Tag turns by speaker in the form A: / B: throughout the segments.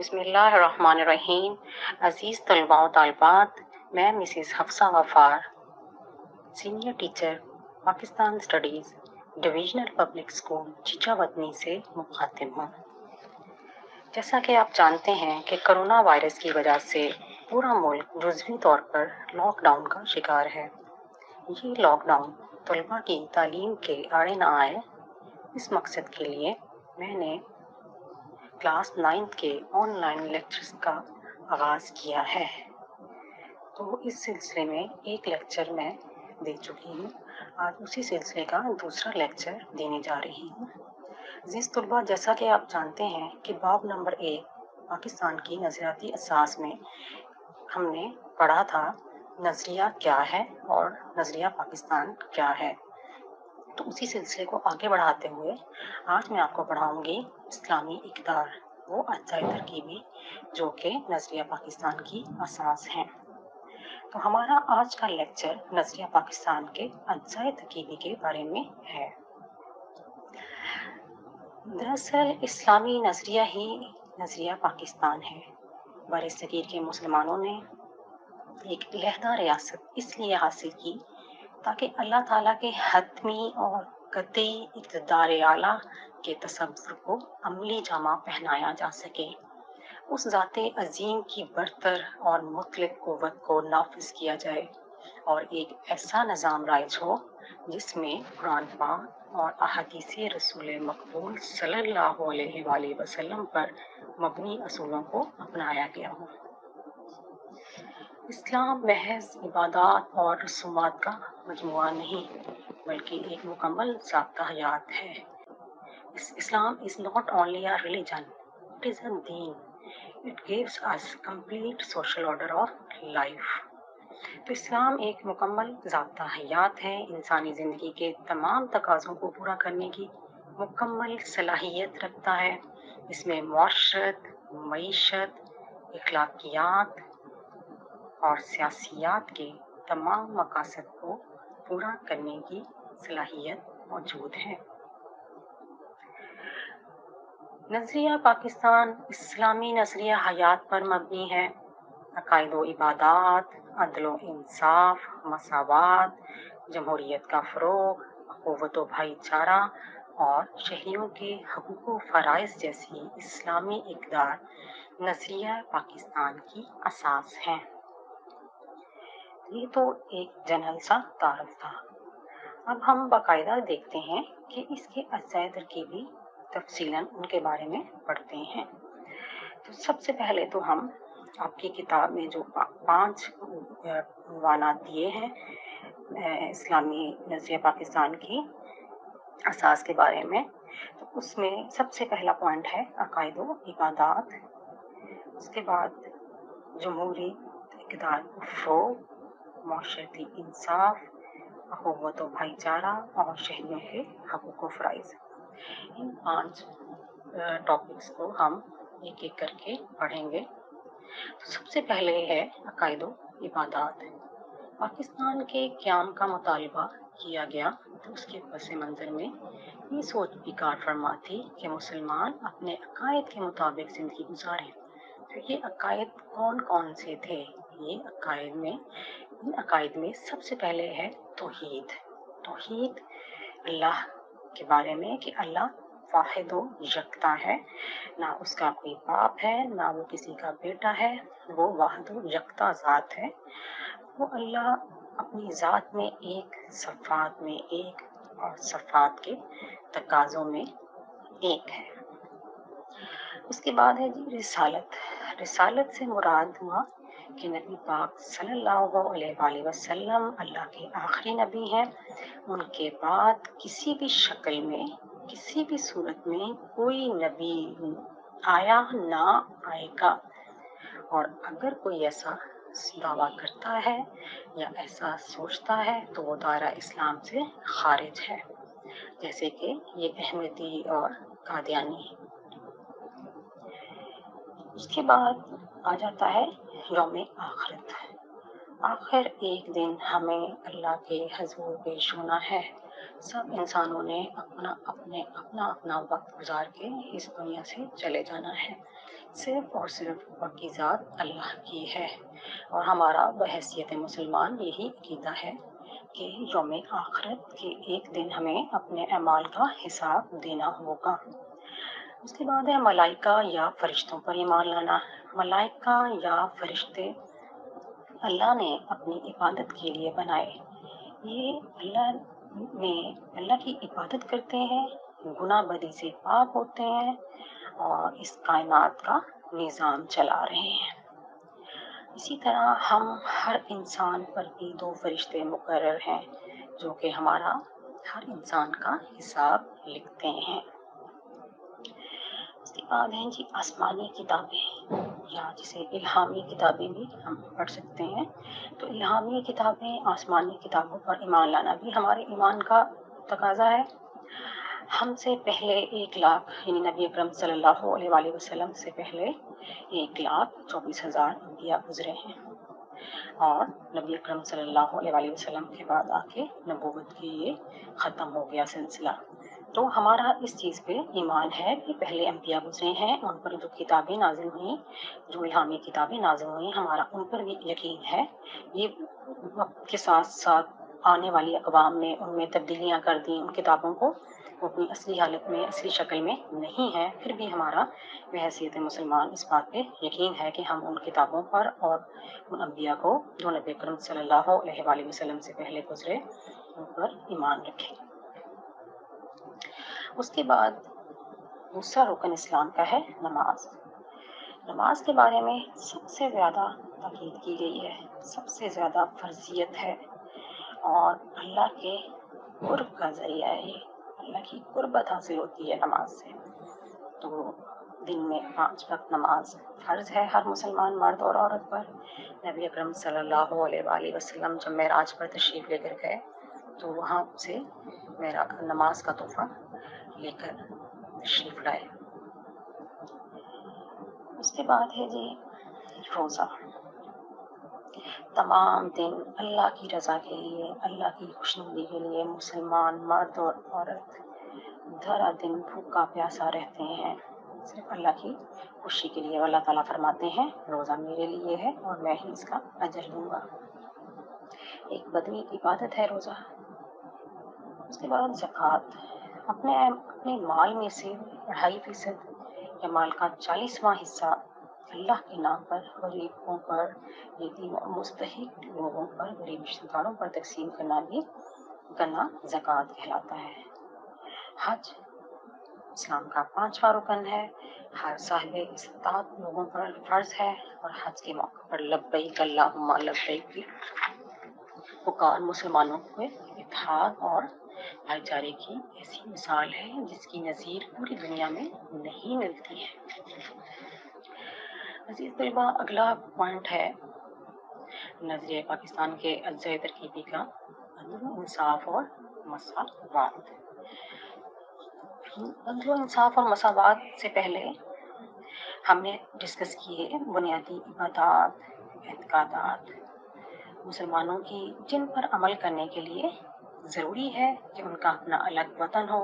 A: بسم اللہ الرحمن الرحیم۔ عزیز طلباء و طالبات، میں Mrs Hafsa Ghaffar, senior teacher, Pakistan studies, divisional public school Chichawatni سے مخاطب ہوں۔ جیسا کہ آپ جانتے ہیں کہ کرونا وائرس کی وجہ سے پورا ملک جزوی طور پر لاک ڈاؤن کا شکار ہے۔ یہ لاک ڈاؤن طلباء کی تعلیم کے آڑے نہ آئے، اس مقصد کے لیے میں نے کلاس 9 کے آن لائن لیکچرز کا آغاز کیا ہے۔ تو اس سلسلے میں ایک لیکچر میں دے چکی ہوں، آج اسی سلسلے کا دوسرا لیکچر دینے جا رہی ہوں۔ عزیز طلباء، جیسا کہ آپ جانتے ہیں کہ باب نمبر 1 پاکستان کی نظریاتی اساس میں ہم نے پڑھا تھا نظریہ کیا ہے اور نظریہ پاکستان کیا ہے۔ تو اسی سلسلے کو آگے بڑھاتے ہوئے آج میں آپ کو پڑھاؤں گی اسلامی اقدار، وہ اجزائے ترکیبی جو کہ نظریہ پاکستان کی اساس ہیں۔ تو ہمارا آج کا لیکچر نظریہ پاکستان کے اجزائے ترکیبی کے بارے میں ہے۔ دراصل اسلامی نظریہ ہی نظریہ پاکستان ہے۔ برصغیر کے مسلمانوں نے ایک علیحدہ ریاست اس لیے حاصل کی تاکہ اللہ تعالیٰ کے حتمی اور قطعی اقتدار اعلیٰ کے تصور کو عملی جامہ پہنایا جا سکے، اس ذات عظیم کی برتر اور مطلق قوت کو نافذ کیا جائے اور ایک ایسا نظام رائج ہو جس میں قرآن پاک اور احادیث رسول مقبول صلی اللہ علیہ وآلہ وسلم پر مبنی اصولوں کو اپنایا گیا ہو۔ اسلام محض عبادات اور رسومات کا مجموعہ نہیں بلکہ ایک مکمل ضابطہ حیات ہے۔ Islam is not only a religion, it is a deen. It gives us complete social order of life. تو اسلام ایک مکمل ضابطہ حیات ہے، انسانی زندگی کے تمام تقاضوں کو پورا کرنے کی مکمل صلاحیت رکھتا ہے۔ اس میں معاشرت، معیشت، اخلاقیات اور سیاسیات کے تمام مقاصد کو پورا کرنے کی صلاحیت موجود ہے۔ نظریہ پاکستان اسلامی نظریہ حیات پر مبنی ہے۔ عقائد و عبادات، عدل و انصاف، مساوات، جمہوریت کا فروغ، اخوت و بھائی چارہ اور شہریوں کے حقوق و فرائض جیسی اسلامی اقدار نظریہ پاکستان کی اساس ہیں۔ یہ تو ایک جنرل سا تعارف تھا۔ اب ہم باقاعدہ دیکھتے ہیں کہ اس کے اجزائے ترکیبی تفصیلاً ان کے بارے میں پڑھتے ہیں۔ تو سب سے پہلے تو ہم آپ کی کتاب میں جو 5 عنوانات دیے ہیں اسلامی نظریہ پاکستان کی اساس کے بارے میں، تو اس میں سب سے پہلا پوائنٹ ہے عقائد و عبادات، اس کے بعد جمہوری اقدار و فروغ، معاشرتی انصاف، اخوت و بھائی چارہ اور شہریوں کے حقوق و فرائض۔ ان 5 ٹاپکس کو ہم ایک ایک کر کے پڑھیں گے۔ تو سب سے پہلے ہے عقائد و عبادات۔ پاکستان کے قیام کا مطالبہ کیا گیا تو اس کے پس منظر میں یہ سوچ بھی کار فرما تھی کہ مسلمان اپنے عقائد کے مطابق زندگی گزاریں۔ تو یہ عقائد کون کون سے تھے؟ ان عقائد میں سب سے پہلے ہے توحید اللہ کے بارے میں کہ اللہ واحد و یکتا ہے، نہ اس کا کوئی باپ ہے نہ وہ کسی کا بیٹا ہے، وہ واحد و یکتا ذات ہے۔ وہ اللہ اپنی ذات میں ایک، صفات میں ایک اور صفات کے تقاضوں میں ایک ہے۔ اس کے بعد ہے جی رسالت سے مراد ہوا کہ نبی پاک صلی اللہ علیہ وآلہ وسلم اللہ کے آخری نبی ہیں۔ ان کے بعد کسی بھی شکل میں، کسی بھی صورت میں کوئی نبی آیا نہ آئے گا، اور اگر کوئی ایسا دعویٰ کرتا ہے یا ایسا سوچتا ہے تو وہ دائرہ اسلام سے خارج ہے، جیسے کہ یہ احمدی اور قادیانی۔ اس کے بعد آ جاتا ہے یوم آخرت۔ آخر ایک دن ہمیں اللہ کے حضور پیش ہونا ہے۔ سب انسانوں نے اپنا وقت گزار کے اس دنیا سے چلے جانا ہے۔ صرف اور صرف باقی ذات اللہ کی ہے، اور ہمارا بحیثیت مسلمان یہی عقیدہ ہے کہ یوم آخرت کے ایک دن ہمیں اپنے اعمال کا حساب دینا ہوگا۔ اس کے بعد ہے ملائکہ یا فرشتوں پر ایمان لانا۔ ملائکہ یا فرشتے اللہ نے اپنی عبادت کے لیے بنائے، یہ اللہ کی عبادت کرتے ہیں، گناہ بدی سے پاک ہوتے ہیں اور اس کائنات کا نظام چلا رہے ہیں۔ اسی طرح ہم ہر انسان پر بھی 2 فرشتے مقرر ہیں جو کہ ہمارا ہر انسان کا حساب لکھتے ہیں۔ اس کے بعد ہیں جی آسمانی کتابیں، یا جسے الہامی کتابیں بھی ہم پڑھ سکتے ہیں۔ تو الہامی کتابیں، آسمانی کتابوں پر ایمان لانا بھی ہمارے ایمان کا تقاضا ہے۔ ہم سے پہلے 1 لاکھ یعنی نبی اکرم صلی اللہ علیہ وآلہ وسلم سے پہلے 1,24,000 انبیاء گزرے ہیں، اور نبی اکرم صلی اللہ علیہ وآلہ وسلم کے بعد آ کے نبوت کی یہ ختم ہو گیا سلسلہ۔ تو ہمارا اس چیز پہ ایمان ہے کہ پہلے انبیاء گزرے ہیں، ان پر جو کتابیں نازل ہوئیں، جو الہامی کتابیں نازل ہوئیں، ہمارا ان پر بھی یقین ہے۔ یہ وقت کے ساتھ ساتھ آنے والی اقوام نے ان میں تبدیلیاں کر دیں، ان کتابوں کو وہ اپنی اصلی حالت میں، اصلی شکل میں نہیں ہے، پھر بھی ہمارا بحیثیت مسلمان اس بات پہ یقین ہے کہ ہم ان کتابوں پر اور ان انبیاء کو جو نبی اکرم صلی اللہ علیہ وآلہ وسلم سے پہلے گزرے ان پر ایمان رکھیں۔ اس کے بعد دوسرا رکن اسلام کا ہے نماز۔ نماز کے بارے میں سب سے زیادہ تاکید کی گئی ہے، سب سے زیادہ فرضیت ہے، اور اللہ کے قرب کا ذریعہ ہے، یہ اللہ کی قربت حاصل ہوتی ہے نماز سے۔ تو دن میں 5 وقت نماز فرض ہے ہر مسلمان مرد اور عورت پر۔ نبی اکرم صلی اللہ علیہ وآلہ وسلم جب معراج پر تشریف لے کر گئے تو وہاں سے میرا نماز کا تحفہ لے کر تشریف لائے۔ اس کے بعد ہے جی روزہ۔ تمام دن اللہ کی رضا کے لیے، اللہ کی خوشنودی کے لیے مسلمان مرد اور عورت دھرا دن بھوکا پیاسا رہتے ہیں، صرف اللہ کی خوشی کے لیے۔ اللہ تعالیٰ فرماتے ہیں روزہ میرے لیے ہے اور میں ہی اس کا اجر دوں گا۔ ایک بدوی عبادت ہے روزہ۔ اس کے بعد زکوٰۃ۔ اپنے مال میں سے 2.5% یا مال کا 40واں حصہ اللہ کے نام پر غریبوں پر، یتیم اور مستحق لوگوں پر، غریب رشتہ داروں پر تقسیم کرنا زکوٰۃ کہلاتا ہے۔ حج اسلام کا 5واں رکن ہے، ہر صاحب استطاعت لوگوں پر فرض ہے، اور حج کے موقع پر لبیک اللہم لبیک کی پکار مسلمانوں کے اتحاد اور بھائی چارے کی ایسی مثال ہے جس کی نظیر پوری دنیا میں نہیں ملتی ہے۔ عزیز طلباء، اگلا پوائنٹ ہے نظریہ پاکستان کے اجزائے ترکیبی کا عدل و انصاف اور مساوات۔ عدل و انصاف اور مساوات سے پہلے ہم نے ڈسکس کیے بنیادی عبادات، اعتقادات مسلمانوں کی، جن پر عمل کرنے کے لیے ضروری ہے کہ ان کا اپنا الگ وطن ہو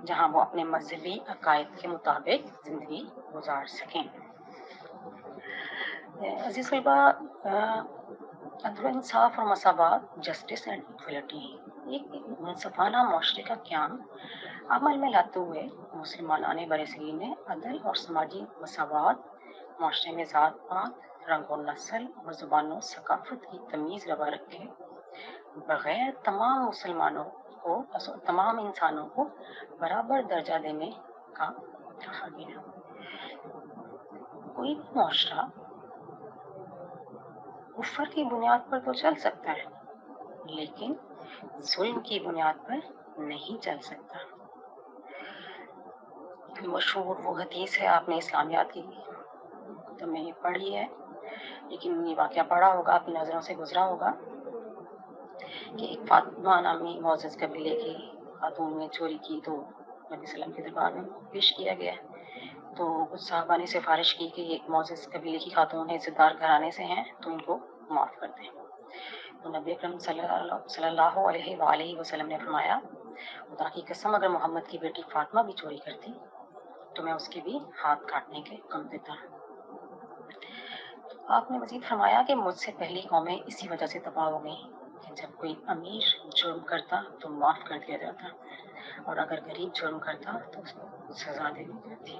A: جہاں وہ اپنے مذہبی عقائد کے مطابق زندگی گزار سکیں۔ عزیز طلباء، عدل و انصاف اور مساوات، جسٹس اینڈ ایکویلٹی، ایک منصفانہ معاشرے کا قیام عمل میں لاتے ہوئے مسلمانان برصغیر نے عدل اور سماجی مساوات، معاشرے میں ذات پات، رنگ و نسل اور زبان و ثقافت کی تمیز روا رکھے بغیر تمام انسانوں کو برابر درجہ دینے کا کہا گیا۔ کوئی بھی معاشرہ کفر کی بنیاد پر تو چل سکتا ہے، لیکن ظلم کی بنیاد پر نہیں چل سکتا۔ مشہور وہ حدیث ہے، آپ نے اسلامیات کی تو میں یہ پڑھی ہے، لیکن یہ واقعہ پڑھا ہوگا، آپ کی نظروں سے گزرا ہوگا کہ ایک فاطمہ نامی معزز قبیلے کی خاتون نے چوری کی تو نبی صلی اللہ علیہ وسلم کے دربار میں پیش کیا گیا۔ تو کچھ صحابہ نے سفارش کی کہ یہ ایک معزز قبیلے کی خاتون ہے، عزت دار گھرانے سے ہیں، تو ان کو معاف کر دیں۔ تو نبی اکرم صلی اللہ علیہ وآلہ وسلم نے فرمایا، خدا کی قسم اگر محمد کی بیٹی فاطمہ بھی چوری کرتی تو میں اس کے بھی ہاتھ کاٹنے کے حکم دیتا۔ آپ نے مزید فرمایا کہ مجھ سے پہلی قومیں اسی وجہ سے تباہ ہو گئیں کہ جب کوئی امیر جرم کرتا تو معاف کر دیا جاتا، اور اگر غریب جرم کرتا تو اس کو سزا دے دی جاتی۔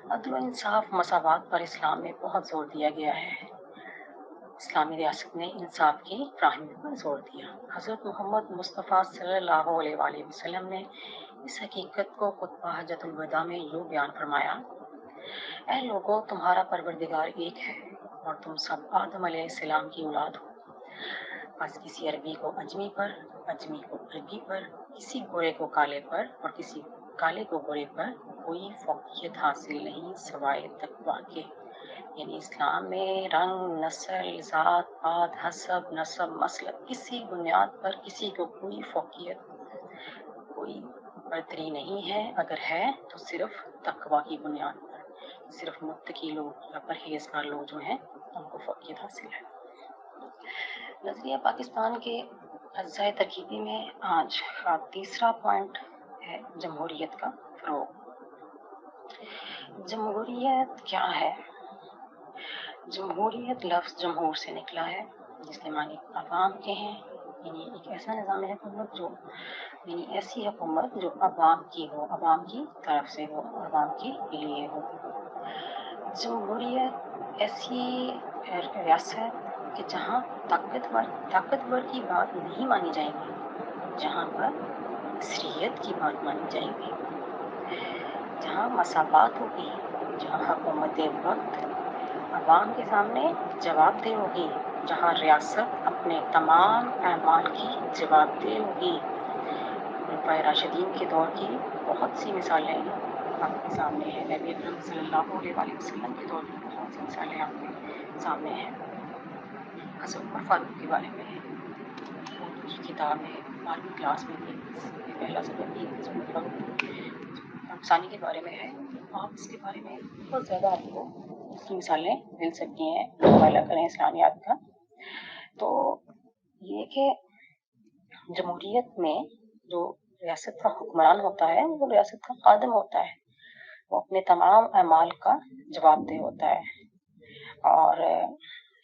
A: عدل و انصاف، مساوات پر اسلام میں بہت زور دیا گیا ہے۔ اسلامی ریاست نے انصاف کی فراہمی پر زور دیا۔ حضرت محمد مصطفیٰ صلی اللہ علیہ وآلہ وسلم نے اس حقیقت کو خطبہ حجۃ الوداع میں یوں بیان فرمایا: اے لوگو، تمہارا پروردگار ایک ہے اور تم سب آدم علیہ السلام کی اولاد ہو۔ بس کسی عربی کو اجمی پر، اجمی کو عربی پر، کسی گورے کو کالے پر اور کسی کالے کو گورے پر کوئی فوقیت حاصل نہیں سوائے تقویٰ کے۔ یعنی اسلام میں رنگ، نسل، ذات پات، حسب، نسب، مسلک، کسی بنیاد پر کسی کو کوئی فوقیت، کوئی برتری نہیں ہے۔ اگر ہے تو صرف تقویٰ کی بنیاد پر۔ صرف متقی لوگ یا پرہیزگار لوگ جو ہیں ان کو فوقیت حاصل ہے۔ نظریہ پاکستان کے اجزائے ترکیبی میں آج کا تیسرا پوائنٹ ہے جمہوریت کا فروغ۔ جمہوریت کیا ہے؟ جمہوریت لفظ جمہور سے نکلا ہے، جس کے معنی عوام کے ہیں۔ یعنی ایک ایسا نظام حکومت جو یعنی ایسی حکومت جو عوام کی ہو، عوام کی طرف سے ہو، عوام کے لیے ہو۔ جمہوریت ایسی ریاست کہ جہاں طاقتور کی بات نہیں مانی جائے گی، جہاں پر اکثریت کی بات مانی جائے گی، جہاں مساوات ہوگی، جہاں حکومت وقت عوام کے سامنے جواب دہ ہوگی، جہاں ریاست اپنے تمام اعمال کی جواب دہ ہوگی۔ خلفائے راشدین کے دور کی بہت سی مثالیں آپ کے سامنے ہیں، نبی اکرم صلی اللہ علیہ وآلہ وسلم کے دور کی بہت سی مثالیں آپ کے سامنے ہیں۔ حضرت عمر فاروق کے بارے میں اردو کی کتاب میں 12ویں کلاس میں بھی پہلا سبق بھی حضرت عمر فاروق ثانی کے بارے میں ہے۔ آپ اس کے بارے میں بہت زیادہ آپ کو اس کی مثالیں مل سکتی ہیں، مطالعہ کریں اسلامیات کا۔ تو یہ کہ جمہوریت میں جو ریاست کا حکمران ہوتا ہے وہ ریاست کا خادم ہوتا ہے، وہ اپنے تمام اعمال کا جواب دہ ہوتا ہے، اور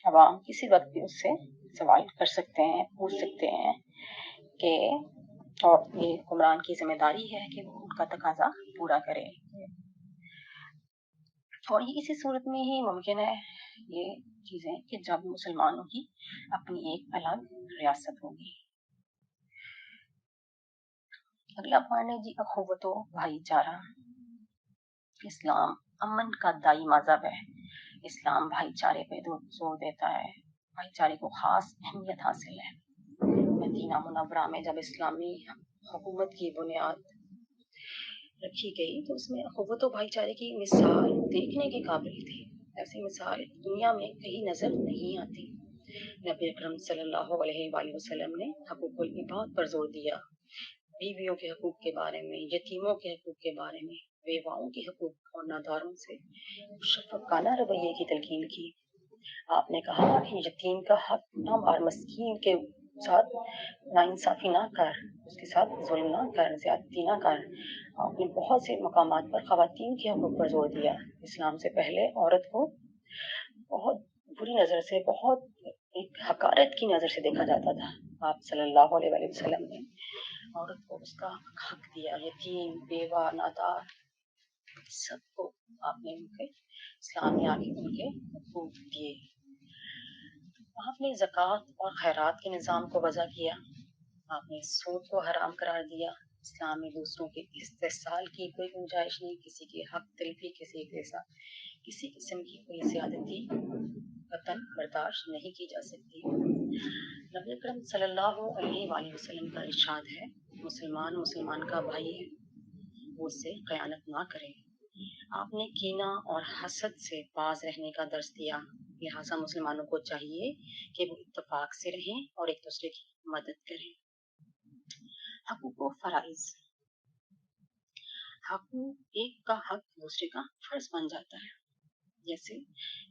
A: عوام کسی وقت بھی اس سے سوال کر سکتے ہیں، پوچھ سکتے ہیں کہ اور یہ حکمران کی ذمہ داری ہے کہ وہ ان کا تقاضا پورا کرے۔ اور یہ اسی صورت میں ہی ممکن ہے یہ چیزیں کہ جب مسلمانوں کی اپنی ایک الگ ریاست ہوگی۔ اگلا پوائنٹ ہے جی اخوت و بھائی چارہ۔ اسلام امن کا دائی مذہب ہے۔ اسلام بھائی چارے پہ زور دیتا ہے، بھائی چارے کو خاص اہمیت حاصل ہے۔ مدینہ منورہ میں جب اسلامی حکومت کی بنیاد رکھی گئی تو اس میں اخوت و بھائی چارے کی مثال دیکھنے کے قابل تھی۔ ایسی مثال دنیا میں کہیں نظر نہیں آتی۔ نبی اکرم صلی اللہ علیہ وآلہ وسلم نے حقوق العباد پر زور دیا، بیویوں کے حقوق کے بارے میں، یتیموں کے حقوق کے بارے میں، بیواؤں کے حقوق اور ناداروں سے شفقانہ رویے کی تلقین کی۔ آپ نے کہا کہ یتیم کا حق نہ مار، مسکین کے ساتھ ناانصافی نہ کر، اس کے ساتھ ظلم نہ کر، زیادتی نہ کر۔ آپ نے بہت سے مقامات پر خواتین کے حقوق پر زور دیا۔ اسلام سے پہلے عورت کو بہت بری نظر سے، بہت ایک حقارت کی نظر سے دیکھا جاتا تھا۔ آپ صلی اللہ علیہ وآلہ وسلم نے عورت کو اس کا حق دیا، یتیم، بیوہ، نادار، سب کو آپ نے ان کے اسلام میں آگے ان کے حقوق دیے۔ آپ نے زکوٰۃ اور خیرات کے نظام کو وضع کیا۔ آپ نے سود کو حرام قرار دیا۔ اسلام میں دوسروں کے استحصال کی کوئی گنجائش نہیں، کسی کے حق تلفی، کسی کے ساتھ کسی قسم کی کوئی زیادتی قطعاً برداشت نہیں کی جا سکتی۔ نبی اکرم صلی اللہ علیہ وآلہ وسلم کا ارشاد ہے، مسلمان کا بھائی ہے، وہ اس سے خیانت نہ کرے۔ آپ نے کینہ اور حسد سے باز رہنے کا درس دیا، لہٰذا مسلمانوں کو چاہیے کہ وہ اتفاق سے رہیں اور ایک دوسرے کی مدد کریں۔ حقوق و فرائض۔ حقوق ایک کا حق دوسرے کا فرض بن جاتا ہے۔ جیسے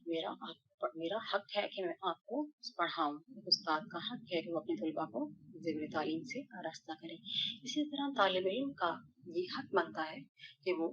A: میرا حق ہے کہ میں آپ کو پڑھاؤں، استاد کا حق ہے کہ وہ اپنے طلباء کو زیور تعلیم سے آراستہ کرے۔ اسی طرح طالب علم کا یہ حق بنتا ہے کہ وہ